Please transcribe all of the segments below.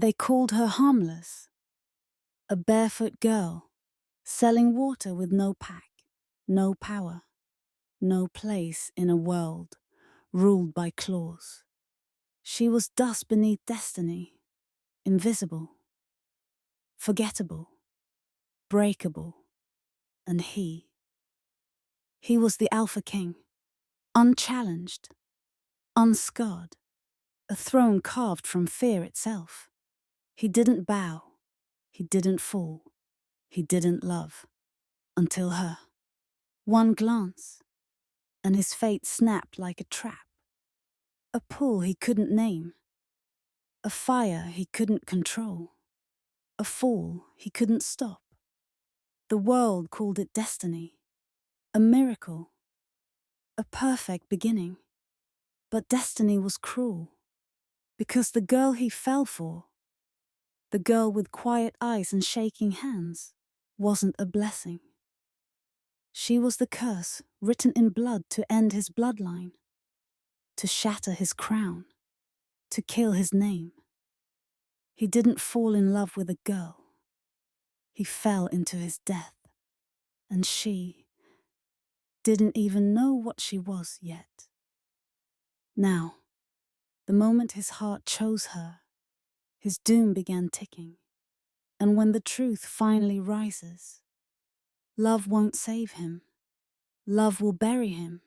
They called her harmless, a barefoot girl, selling water with no pack, no power, no place in a world ruled by claws. She was dust beneath destiny, invisible, forgettable, breakable, and he was the Alpha King, unchallenged, unscarred, a throne carved from fear itself. He didn't bow, he didn't fall, he didn't love, until her. One glance, and his fate snapped like a trap. A pull he couldn't name, a fire he couldn't control, a fall he couldn't stop. The world called it destiny, a miracle, a perfect beginning. But destiny was cruel, because the girl he fell for, the girl with quiet eyes and shaking hands, wasn't a blessing. She was the curse written in blood to end his bloodline, to shatter his crown, to kill his name. He didn't fall in love with a girl. He fell into his death, and she didn't even know what she was yet. Now, the moment his heart chose her, his doom began ticking. And when the truth finally rises, love won't save him. Love will bury him.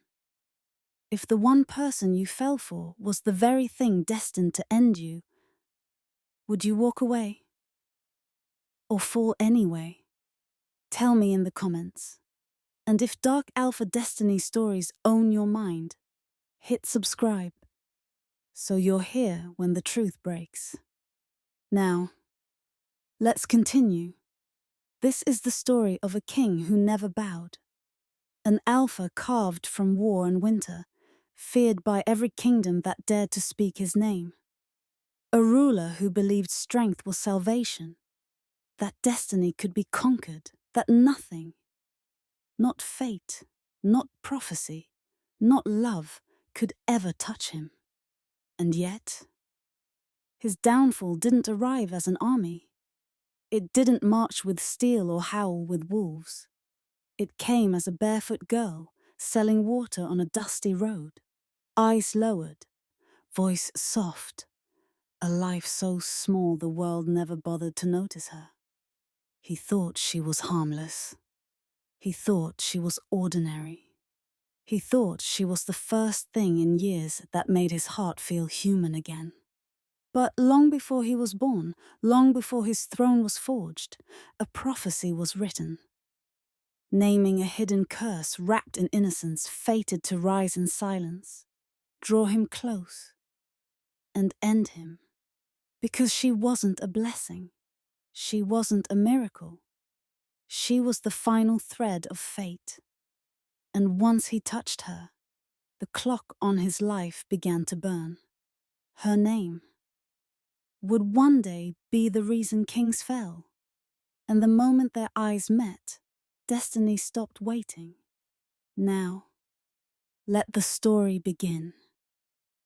If the one person you fell for was the very thing destined to end you, would you walk away? Or fall anyway? Tell me in the comments. And if Dark Alpha Destiny stories own your mind, hit subscribe so you're here when the truth breaks. Now, let's continue. This is the story of a king who never bowed. An alpha carved from war and winter, feared by every kingdom that dared to speak his name. A ruler who believed strength was salvation, that destiny could be conquered, that nothing, not fate, not prophecy, not love, could ever touch him. And yet, his downfall didn't arrive as an army. It didn't march with steel or howl with wolves. It came as a barefoot girl selling water on a dusty road, eyes lowered, voice soft, a life so small the world never bothered to notice her. He thought she was harmless. He thought she was ordinary. He thought she was the first thing in years that made his heart feel human again. But long before he was born, long before his throne was forged, a prophecy was written, naming a hidden curse wrapped in innocence, fated to rise in silence, draw him close, and end him. Because she wasn't a blessing. She wasn't a miracle. She was the final thread of fate. And once he touched her, the clock on his life began to burn. Her name would one day be the reason kings fell. And the moment their eyes met, destiny stopped waiting. Now, let the story begin.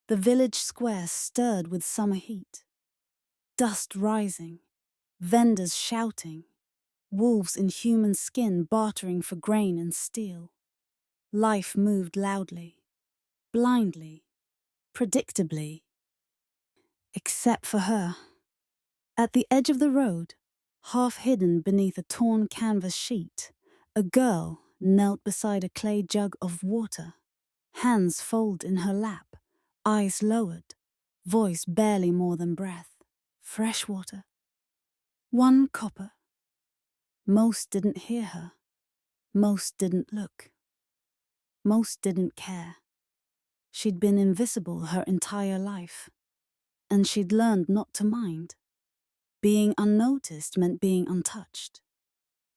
The village square stirred with summer heat. Dust rising, vendors shouting, wolves in human skin bartering for grain and steel. Life moved loudly, blindly, predictably. Except for her. At the edge of the road, half hidden beneath a torn canvas sheet, a girl knelt beside a clay jug of water, hands folded in her lap, eyes lowered, voice barely more than breath. Fresh water. 1 copper. Most didn't hear her. Most didn't look. Most didn't care. She'd been invisible her entire life, and she'd learned not to mind. Being unnoticed meant being untouched.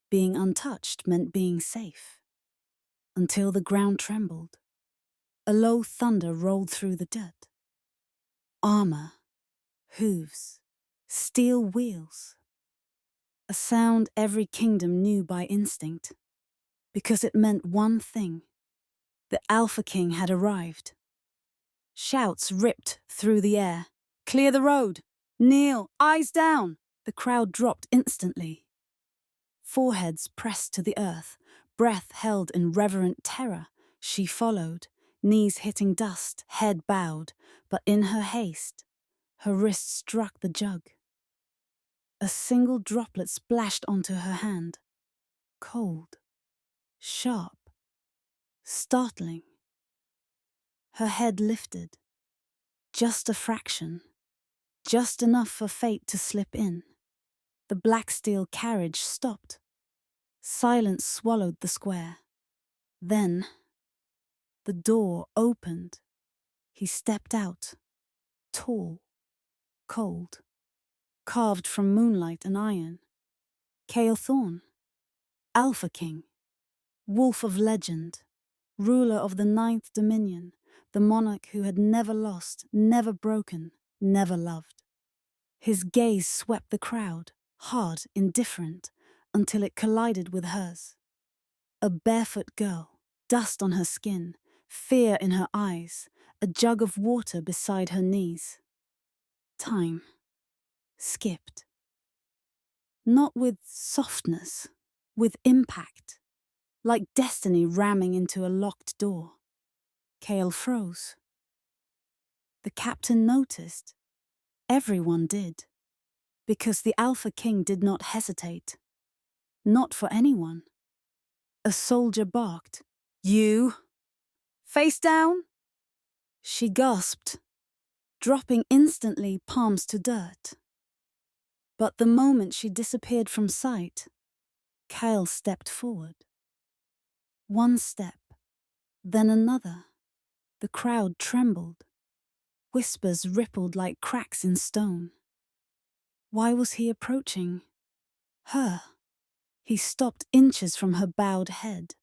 Being untouched meant being safe. Until the ground trembled. A low thunder rolled through the dirt. Armor, hooves, steel wheels. A sound every kingdom knew by instinct, because it meant one thing. The Alpha King had arrived. Shouts ripped through the air. "Clear the road! Kneel, eyes down! The crowd dropped instantly. Foreheads pressed to the earth, breath held in reverent terror. She followed, knees hitting dust, head bowed, but in her haste, her wrist struck the jug. A single droplet splashed onto her hand. Cold, sharp, startling. Her head lifted. Just a fraction. Just enough for fate to slip in. The black steel carriage stopped. Silence swallowed the square. Then, the door opened. He stepped out, tall, cold, carved from moonlight and iron. Cale Thorn, Alpha King, wolf of legend, ruler of the Ninth Dominion, the monarch who had never lost, never broken, never loved. His gaze swept the crowd, hard, indifferent, until it collided with hers. A barefoot girl, dust on her skin, fear in her eyes, a jug of water beside her knees. Time skipped. Not with softness, with impact, like destiny ramming into a locked door. Cale froze. The captain noticed. Everyone did. Because the Alpha King did not hesitate. Not for anyone. A soldier barked, "You! Face down!" She gasped, dropping instantly, palms to dirt. But the moment she disappeared from sight, Cale stepped forward. One step, then another. The crowd trembled. Whispers rippled like cracks in stone. Why was he approaching her? He stopped inches from her bowed head.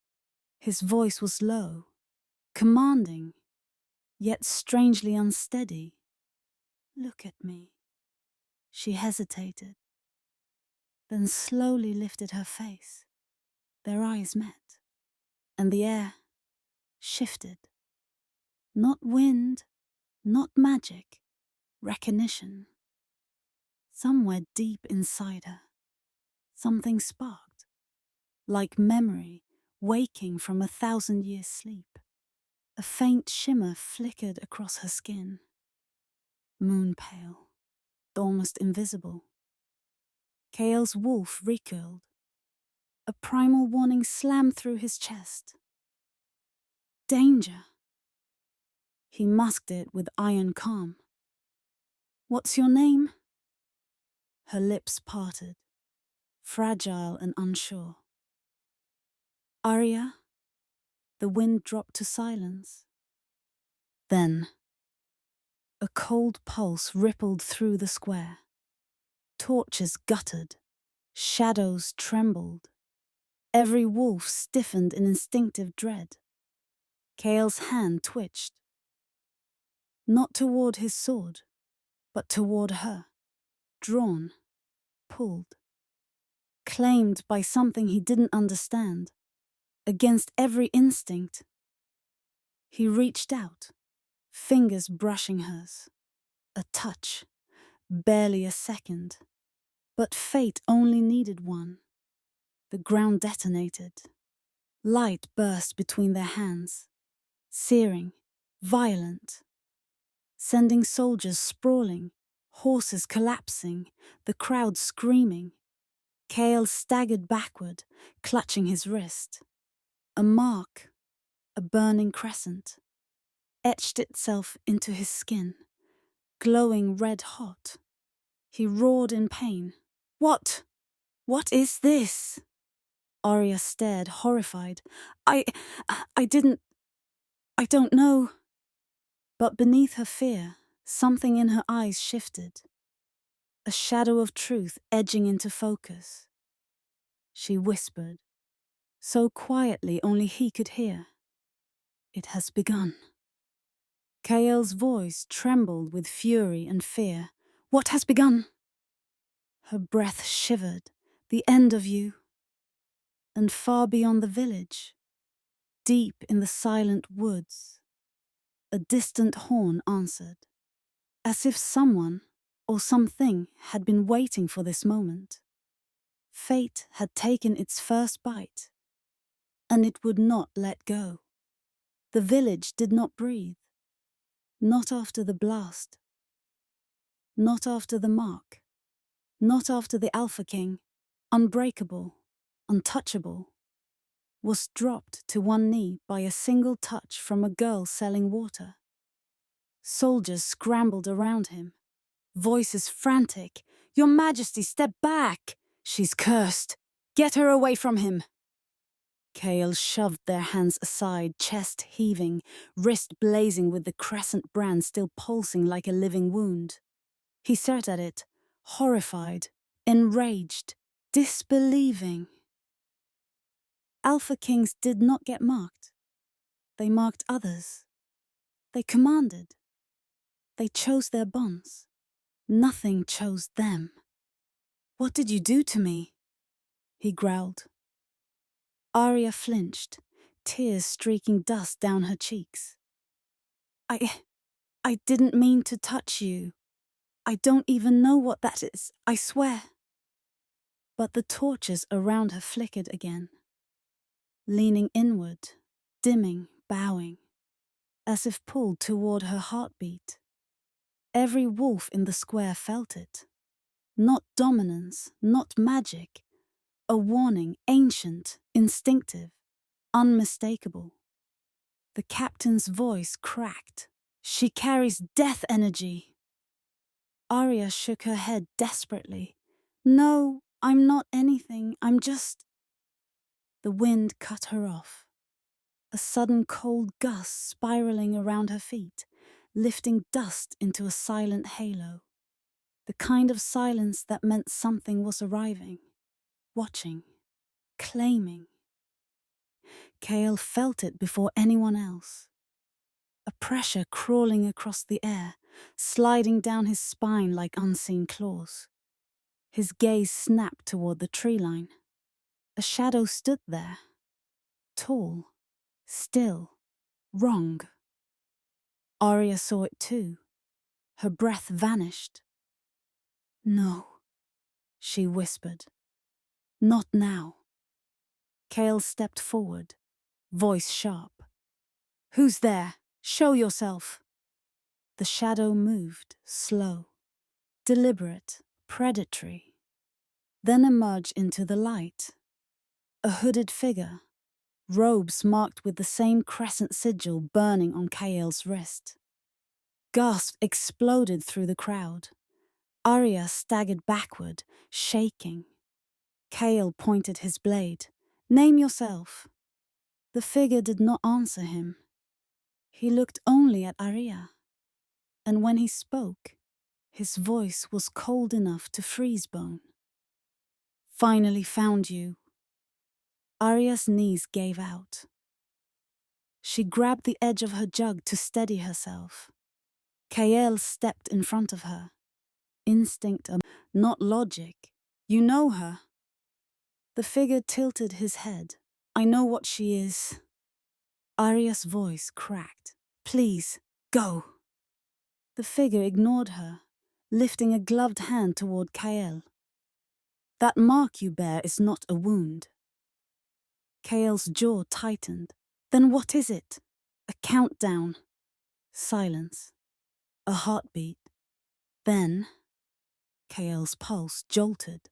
His voice was low, commanding, yet strangely unsteady. "Look at me." She hesitated, then slowly lifted her face. Their eyes met, and the air shifted. Not wind, not magic, recognition. Somewhere deep inside her, something sparked, like memory waking from 1,000 years' sleep. A faint shimmer flickered across her skin. Moon pale, almost invisible. Cale's wolf recoiled. A primal warning slammed through his chest. Danger. He masked it with iron calm. "What's your name?" Her lips parted, fragile and unsure. "Arya." The wind dropped to silence. Then, a cold pulse rippled through the square. Torches guttered, shadows trembled. Every wolf stiffened in instinctive dread. Cale's hand twitched. Not toward his sword, but toward her. Drawn, pulled. Claimed by something he didn't understand. Against every instinct. He reached out, fingers brushing hers. A touch, barely a second. But fate only needed one. The ground detonated. Light burst between their hands. Searing, violent. Sending soldiers sprawling, horses collapsing, the crowd screaming. Cale staggered backward, clutching his wrist. A mark, a burning crescent, etched itself into his skin, glowing red hot. He roared in pain. "What? What is this?" Arya stared, horrified. I don't know." But beneath her fear, something in her eyes shifted. A shadow of truth edging into focus. She whispered, so quietly only he could hear. "It has begun." Cale's voice trembled with fury and fear. "What has begun?" Her breath shivered. "The end of you." And far beyond the village, deep in the silent woods, a distant horn answered, as if someone, or something had been waiting for this moment. Fate had taken its first bite, and it would not let go. The village did not breathe. Not after the blast. Not after the mark. Not after the Alpha King, unbreakable, untouchable, was dropped to one knee by a single touch from a girl selling water. Soldiers scrambled around him, voices frantic. "Your Majesty, step back! She's cursed! Get her away from him!" Coiled shoved their hands aside, chest heaving, wrist blazing with the crescent brand still pulsing like a living wound. He stared at it, horrified, enraged, disbelieving. Alpha Kings did not get marked. They marked others. They commanded. They chose their bonds. Nothing chose them. "What did you do to me?" he growled. Arya flinched, tears streaking dust down her cheeks. I didn't mean to touch you. I don't even know what that is, I swear." But the torches around her flickered again, leaning inward, dimming, bowing, as if pulled toward her heartbeat. Every wolf in the square felt it. Not dominance, not magic. A warning, ancient, instinctive, unmistakable. The captain's voice cracked. "She carries death energy." Arya shook her head desperately. "No, I'm not anything, I'm just..." The wind cut her off. A sudden cold gust spiraling around her feet, lifting dust into a silent halo. The kind of silence that meant something was arriving, watching, claiming. Coiled felt it before anyone else. A pressure crawling across the air, sliding down his spine like unseen claws. His gaze snapped toward the tree line. A shadow stood there, tall, still, wrong. Arya saw it too. Her breath vanished. "No," she whispered. "Not now." Coiled stepped forward, voice sharp. "Who's there? Show yourself." The shadow moved, slow, deliberate, predatory, then emerged into the light. A hooded figure, robes marked with the same crescent sigil burning on Coiled's wrist. Gasps exploded through the crowd. Arya staggered backward, shaking. Coiled pointed his blade. "Name yourself." The figure did not answer him. He looked only at Arya, and when he spoke, his voice was cold enough to freeze bone. "Finally found you." Arya's knees gave out. She grabbed the edge of her jug to steady herself. Coiled stepped in front of her. Instinct, not logic. "You know her." The figure tilted his head. "I know what she is." Arya's voice cracked. "Please, go." The figure ignored her, lifting a gloved hand toward Coiled. "That mark you bear is not a wound." Coil's jaw tightened. "Then what is it?" A countdown. Silence. A heartbeat. Then, Coil's pulse jolted.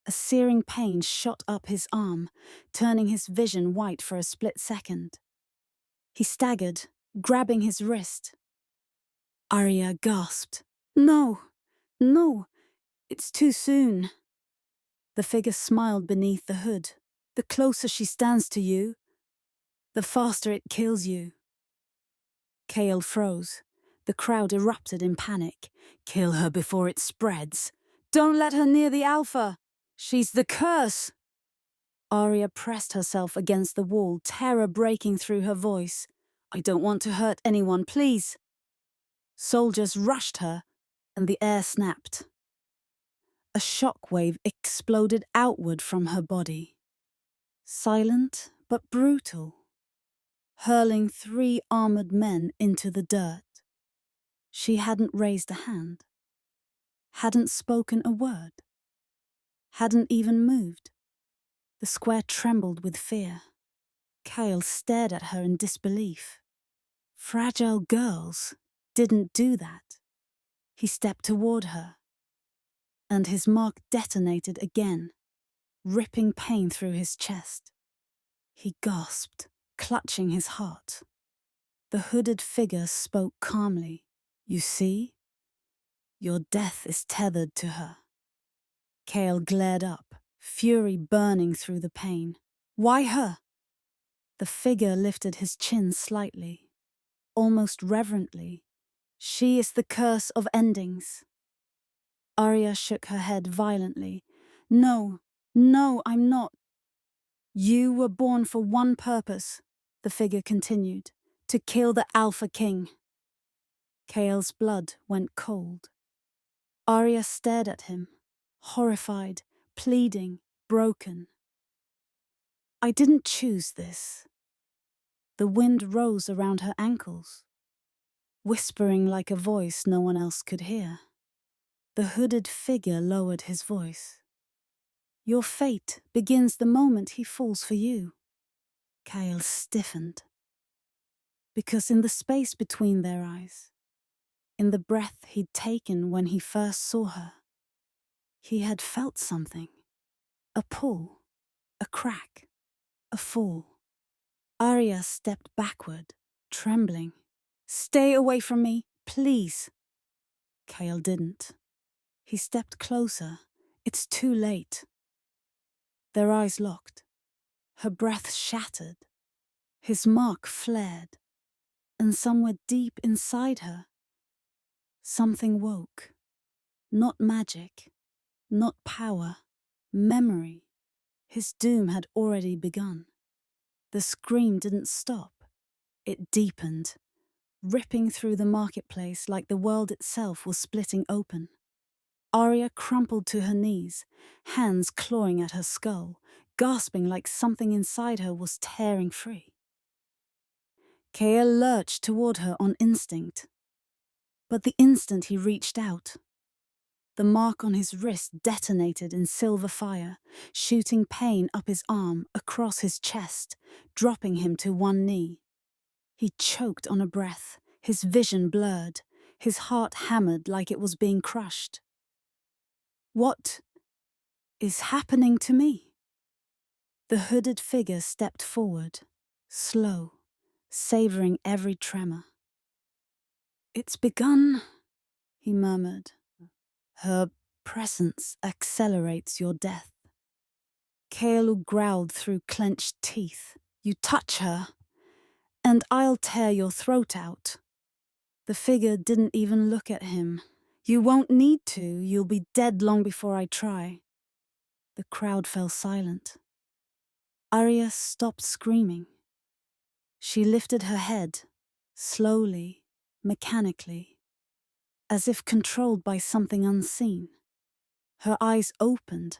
A searing pain shot up his arm, turning his vision white for a split second. He staggered, grabbing his wrist. Arya gasped. "No, no, it's too soon." The figure smiled beneath the hood. "The closer she stands to you, the faster it kills you." Coiled froze. The crowd erupted in panic. "Kill her before it spreads. Don't let her near the Alpha. She's the curse." Arya pressed herself against the wall, terror breaking through her voice. "I don't want to hurt anyone, please." Soldiers rushed her, and the air snapped. A shockwave exploded outward from her body. Silent but brutal, hurling 3 armored men into the dirt. She hadn't raised a hand. hadn't spoken a word, hadn't even moved. The square trembled with fear. Kyle stared at her in disbelief. Fragile girls didn't do that. He stepped toward her, and his mark detonated again, ripping pain through his chest. He gasped, clutching his heart. The hooded figure spoke calmly. "You see? Your death is tethered to her." Kale glared up, fury burning through the pain. "Why her?" The figure lifted his chin slightly, almost reverently. "She is the curse of endings." Arya shook her head violently. No, I'm not." "You were born for one purpose," the figure continued, "to kill the Alpha King." Kale's blood went cold. Arya stared at him, horrified, pleading, broken. "I didn't choose this." The wind rose around her ankles, whispering like a voice no one else could hear. The hooded figure lowered his voice. "Your fate begins the moment he falls for you." Kyle stiffened. Because in the space between their eyes, in the breath he'd taken when he first saw her, he had felt something. A pull, a crack, a fall. Arya stepped backward, trembling. "Stay away from me, please." Kyle didn't. He stepped closer. "It's too late." Their eyes locked. Her breath shattered. His mark flared. And somewhere deep inside her, something woke. Not magic, not power, memory. His doom had already begun. The scream didn't stop. It deepened, ripping through the marketplace like the world itself was splitting open. Arya crumpled to her knees, hands clawing at her skull, gasping like something inside her was tearing free. Kale lurched toward her on instinct. But the instant he reached out, the mark on his wrist detonated in silver fire, shooting pain up his arm, across his chest, dropping him to one knee. He choked on a breath, his vision blurred, his heart hammered like it was being crushed. "What is happening to me?" The hooded figure stepped forward, slow, savoring every tremor. "It's begun," he murmured. "Her presence accelerates your death." Kaelu growled through clenched teeth. "You touch her, and I'll tear your throat out." The figure didn't even look at him. "You won't need to. You'll be dead long before I try." The crowd fell silent. Arya stopped screaming. She lifted her head, slowly, mechanically, as if controlled by something unseen. Her eyes opened,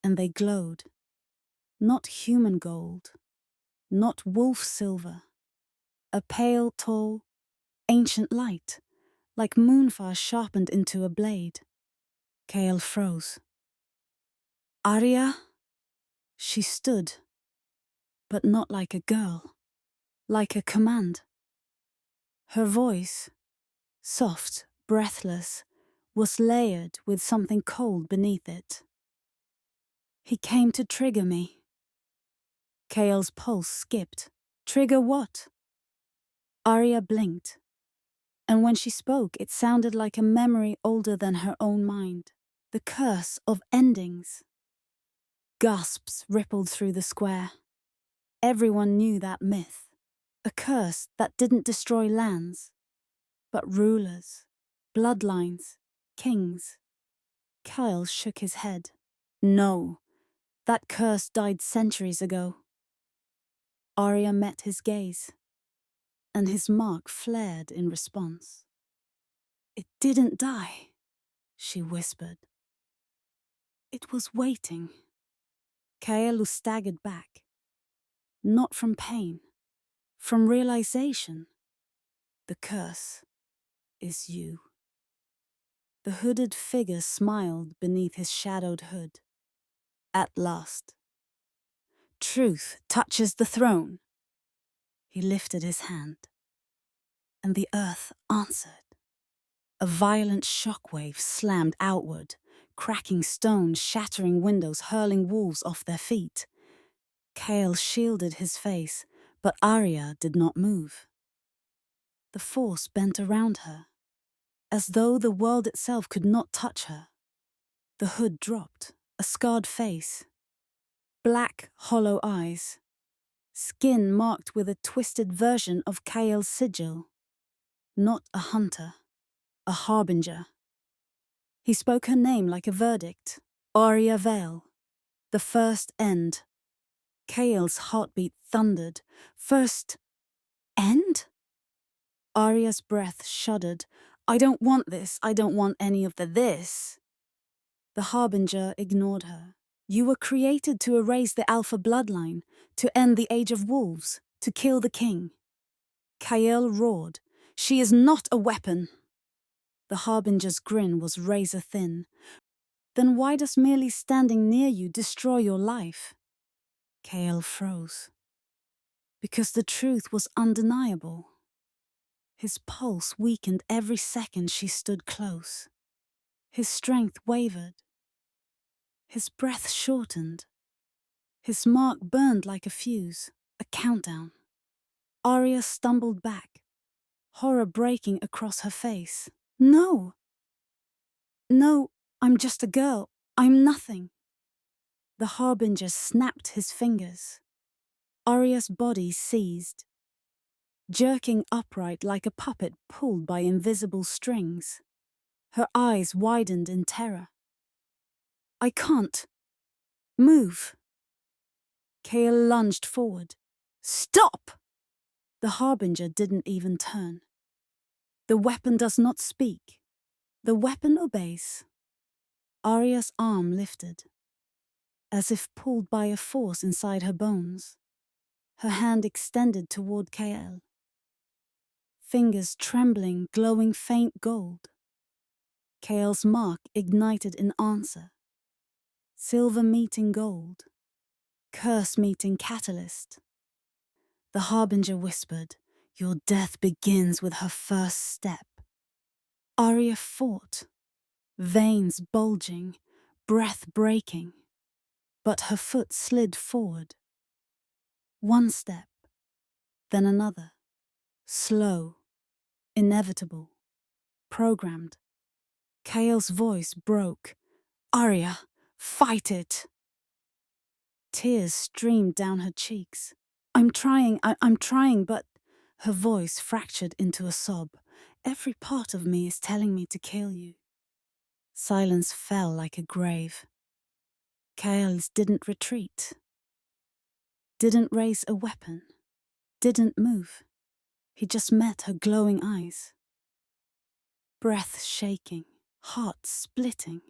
and they glowed. Not human gold, not wolf silver. A pale, tall, ancient light, like moonfire sharpened into a blade. Kale froze. "Arya?" She stood, but not like a girl, like a command. Her voice, soft, breathless, was layered with something cold beneath it. "He came to trigger me." Kale's pulse skipped. "Trigger what?" Arya blinked, and when she spoke it sounded like a memory older than her own mind. "The curse of endings." Gasps rippled through the square. Everyone knew that myth. A curse that didn't destroy lands, but rulers, bloodlines, kings. Kyle shook his head. "No, that curse died centuries ago." Arya met his gaze, and his mark flared in response. "It didn't die," she whispered. "It was waiting." Kaelu staggered back. Not from pain, from realization. The curse is you. The hooded figure smiled beneath his shadowed hood. At last. Truth touches the throne. He lifted his hand, and the earth answered. A violent shockwave slammed outward, cracking stones, shattering windows, hurling walls off their feet. Kale shielded his face, but Arya did not move. The force bent around her, as though the world itself could not touch her. The hood dropped, a scarred face, black, hollow eyes, skin marked with a twisted version of Kael's sigil. Not a hunter, a harbinger. He spoke her name like a verdict. Arya Vale. The first end. Kael's heartbeat thundered. First end? Arya's breath shuddered. I don't want this. I don't want any of the this. The harbinger ignored her. You were created to erase the alpha bloodline, to end the age of wolves, to kill the king. Kael roared. She is not a weapon. The harbinger's grin was razor thin. Then why does merely standing near you destroy your life? Kael froze. Because the truth was undeniable. His pulse weakened every second she stood close. His strength wavered. His breath shortened. His mark burned like a fuse, a countdown. Arya stumbled back, horror breaking across her face. No! No, I'm just a girl. I'm nothing. The harbinger snapped his fingers. Arya's body seized, jerking upright like a puppet pulled by invisible strings. Her eyes widened in terror. I can't. Move. Kael lunged forward. Stop! The harbinger didn't even turn. The weapon does not speak. The weapon obeys. Arya's arm lifted, as if pulled by a force inside her bones. Her hand extended toward Kael. Fingers trembling, glowing faint gold. Kael's mark ignited in answer. Silver meeting gold. Curse meeting catalyst. The harbinger whispered, Your death begins with her first step. Arya fought, veins bulging, breath breaking. But her foot slid forward. One step, then another. Slow, inevitable, programmed. Kael's voice broke. Arya, fight it! Tears streamed down her cheeks. I'm trying, but... Her voice fractured into a sob. Every part of me is telling me to kill you. Silence fell like a grave. Kael's didn't retreat. Didn't raise a weapon. Didn't move. He just met her glowing eyes. Breath shaking, heart splitting,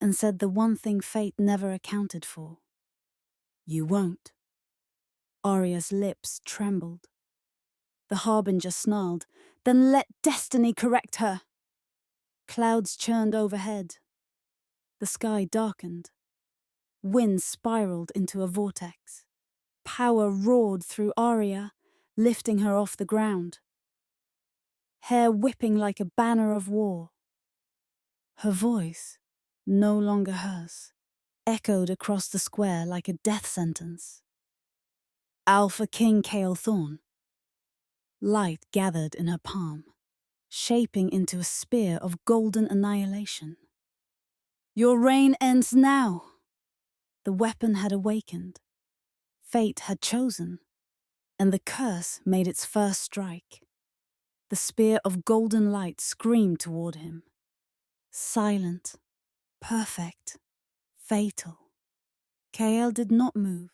and said the one thing fate never accounted for. You won't. Arya's lips trembled. The harbinger snarled, Then let destiny correct her. Clouds churned overhead. The sky darkened. Wind spiraled into a vortex. Power roared through Arya, lifting her off the ground. Hair whipping like a banner of war. Her voice, no longer hers, echoed across the square like a death sentence. Alpha King Kael Thorn. Light gathered in her palm, shaping into a spear of golden annihilation. Your reign ends now. The weapon had awakened. Fate had chosen, and the curse made its first strike. The spear of golden light screamed toward him. Silent, perfect, fatal. Kael did not move,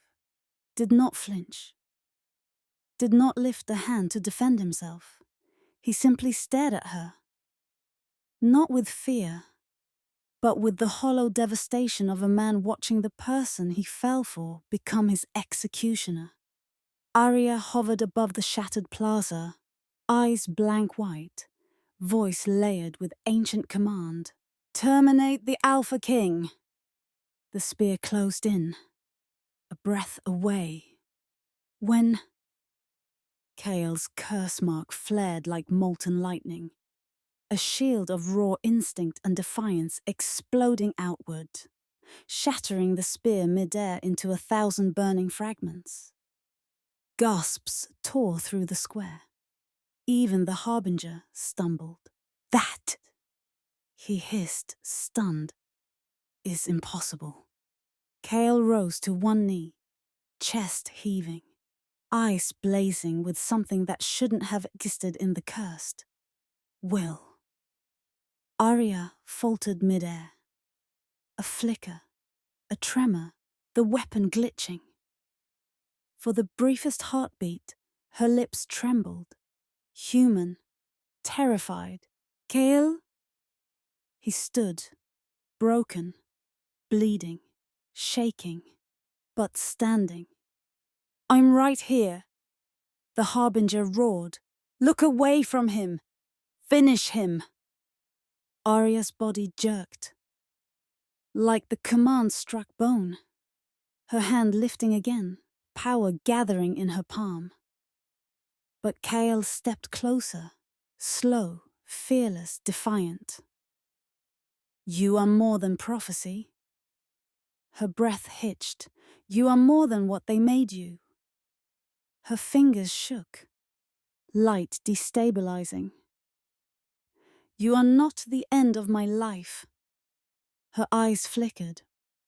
did not flinch, did not lift a hand to defend himself. He simply stared at her. Not with fear, but with the hollow devastation of a man watching the person he fell for become his executioner. Arya hovered above the shattered plaza, eyes blank white, voice layered with ancient command. Terminate the Alpha King. The spear closed in, a breath away. When Kael's curse mark flared like molten lightning, a shield of raw instinct and defiance exploding outward, shattering the spear midair into 1,000 burning fragments. Gasps tore through the square. Even the Harbinger stumbled. That, he hissed, stunned, is impossible. Kael rose to one knee, chest heaving, eyes blazing with something that shouldn't have existed in the cursed. Will. Arya faltered midair. A flicker, a tremor, the weapon glitching. For the briefest heartbeat, her lips trembled, human, terrified. Kael? He stood, broken, bleeding, shaking, but standing. I'm right here. The Harbinger roared. Look away from him. Finish him. Arya's body jerked. Like the command struck bone. Her hand lifting again, power gathering in her palm. But Kael stepped closer, slow, fearless, defiant. You are more than prophecy. Her breath hitched. You are more than what they made you. Her fingers shook, light destabilizing. You are not the end of my life. Her eyes flickered,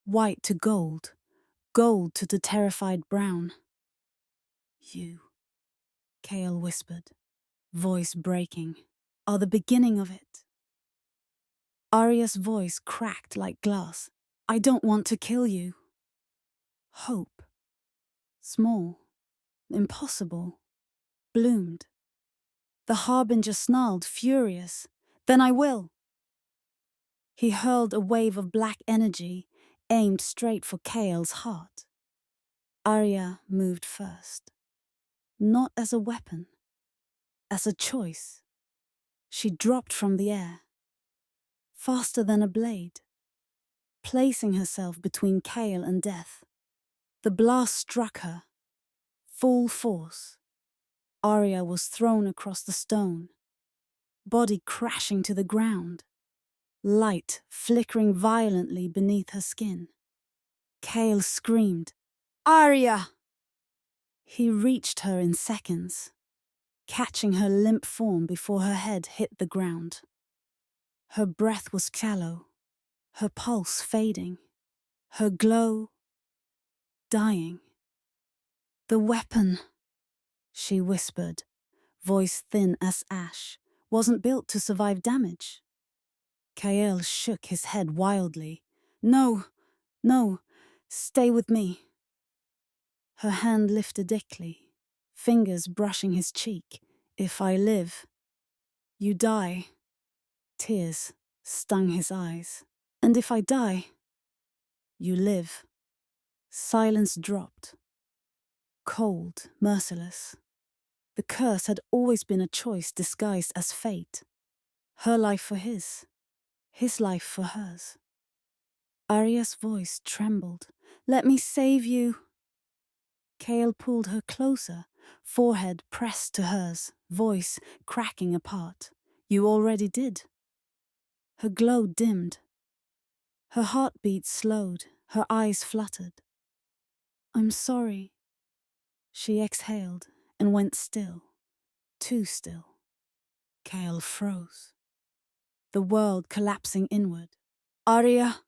white to gold, gold to the terrified brown. You, Kael whispered, voice breaking, are the beginning of it. Arya's voice cracked like glass. I don't want to kill you. Hope, small, impossible, bloomed. The Harbinger snarled, furious. Then I will. He hurled a wave of black energy, aimed straight for Kael's heart. Arya moved first. Not as a weapon, as a choice. She dropped from the air, faster than a blade, placing herself between Kael and death. The blast struck her, full force. Arya was thrown across the stone, body crashing to the ground, light flickering violently beneath her skin. Kael screamed, Arya! He reached her in seconds, catching her limp form before her head hit the ground. Her breath was shallow, her pulse fading, her glow dying. The weapon, she whispered, voice thin as ash, wasn't built to survive damage. Kael shook his head wildly. No, no, stay with me. Her hand lifted thickly, fingers brushing his cheek. If I live, you die. Tears stung his eyes. And if I die, you live. Silence dropped. Cold, merciless. The curse had always been a choice disguised as fate. Her life for his life for hers. Arya's voice trembled. Let me save you. Kael pulled her closer, forehead pressed to hers, voice cracking apart. You already did. Her glow dimmed. Her heartbeat slowed, her eyes fluttered. I'm sorry. She exhaled and went still, too still. Kael froze, the world collapsing inward. Arya,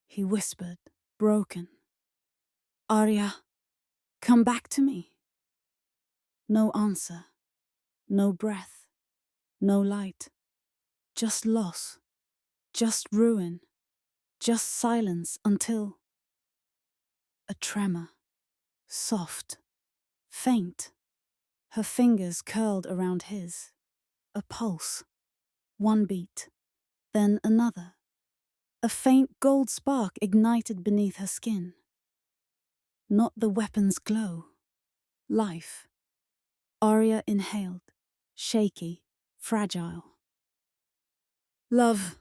he whispered, broken. Arya, come back to me. No answer, no breath, no light. Just loss, just ruin, just silence until a tremor, soft, faint. Her fingers curled around his. A pulse, one beat, then another. A faint gold spark ignited beneath her skin. Not the weapon's glow. Life. Arya inhaled, shaky, fragile. Love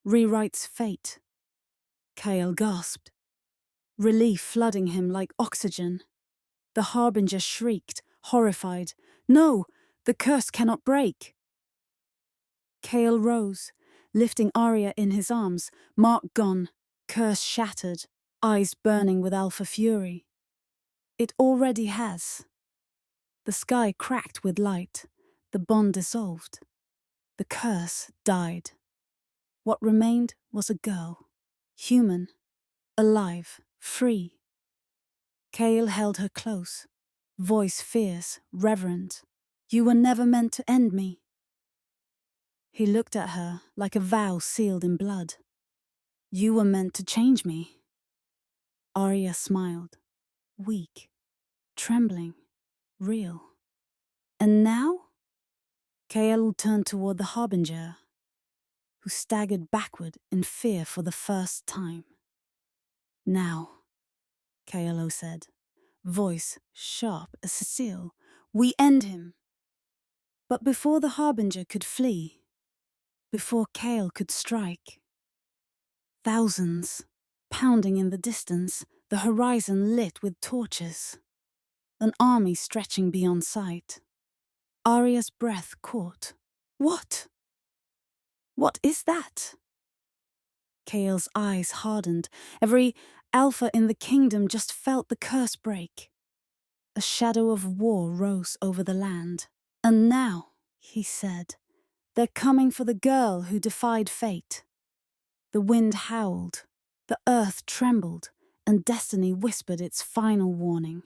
rewrites fate. Kael gasped, relief flooding him like oxygen. The harbinger shrieked, horrified. No, the curse cannot break. Kael rose, lifting Arya in his arms, mark gone, curse shattered, eyes burning with alpha fury. It already has. The sky cracked with light, the bond dissolved. The curse died. What remained was a girl, human, alive, free. Kael held her close, voice fierce, reverent. You were never meant to end me. He looked at her like a vow sealed in blood. You were meant to change me. Arya smiled, weak, trembling, real. And now? Kael turned toward the harbinger, who staggered backward in fear for the first time. Now, Kaelo said, voice sharp as steel, we end him. But before the harbinger could flee, before Kael could strike, thousands, pounding in the distance, the horizon lit with torches, an army stretching beyond sight. Arya's breath caught. What? What is that? Kael's eyes hardened. Every alpha in the kingdom just felt the curse break. A shadow of war rose over the land. And now, he said, they're coming for the girl who defied fate. The wind howled, the earth trembled, and destiny whispered its final warning.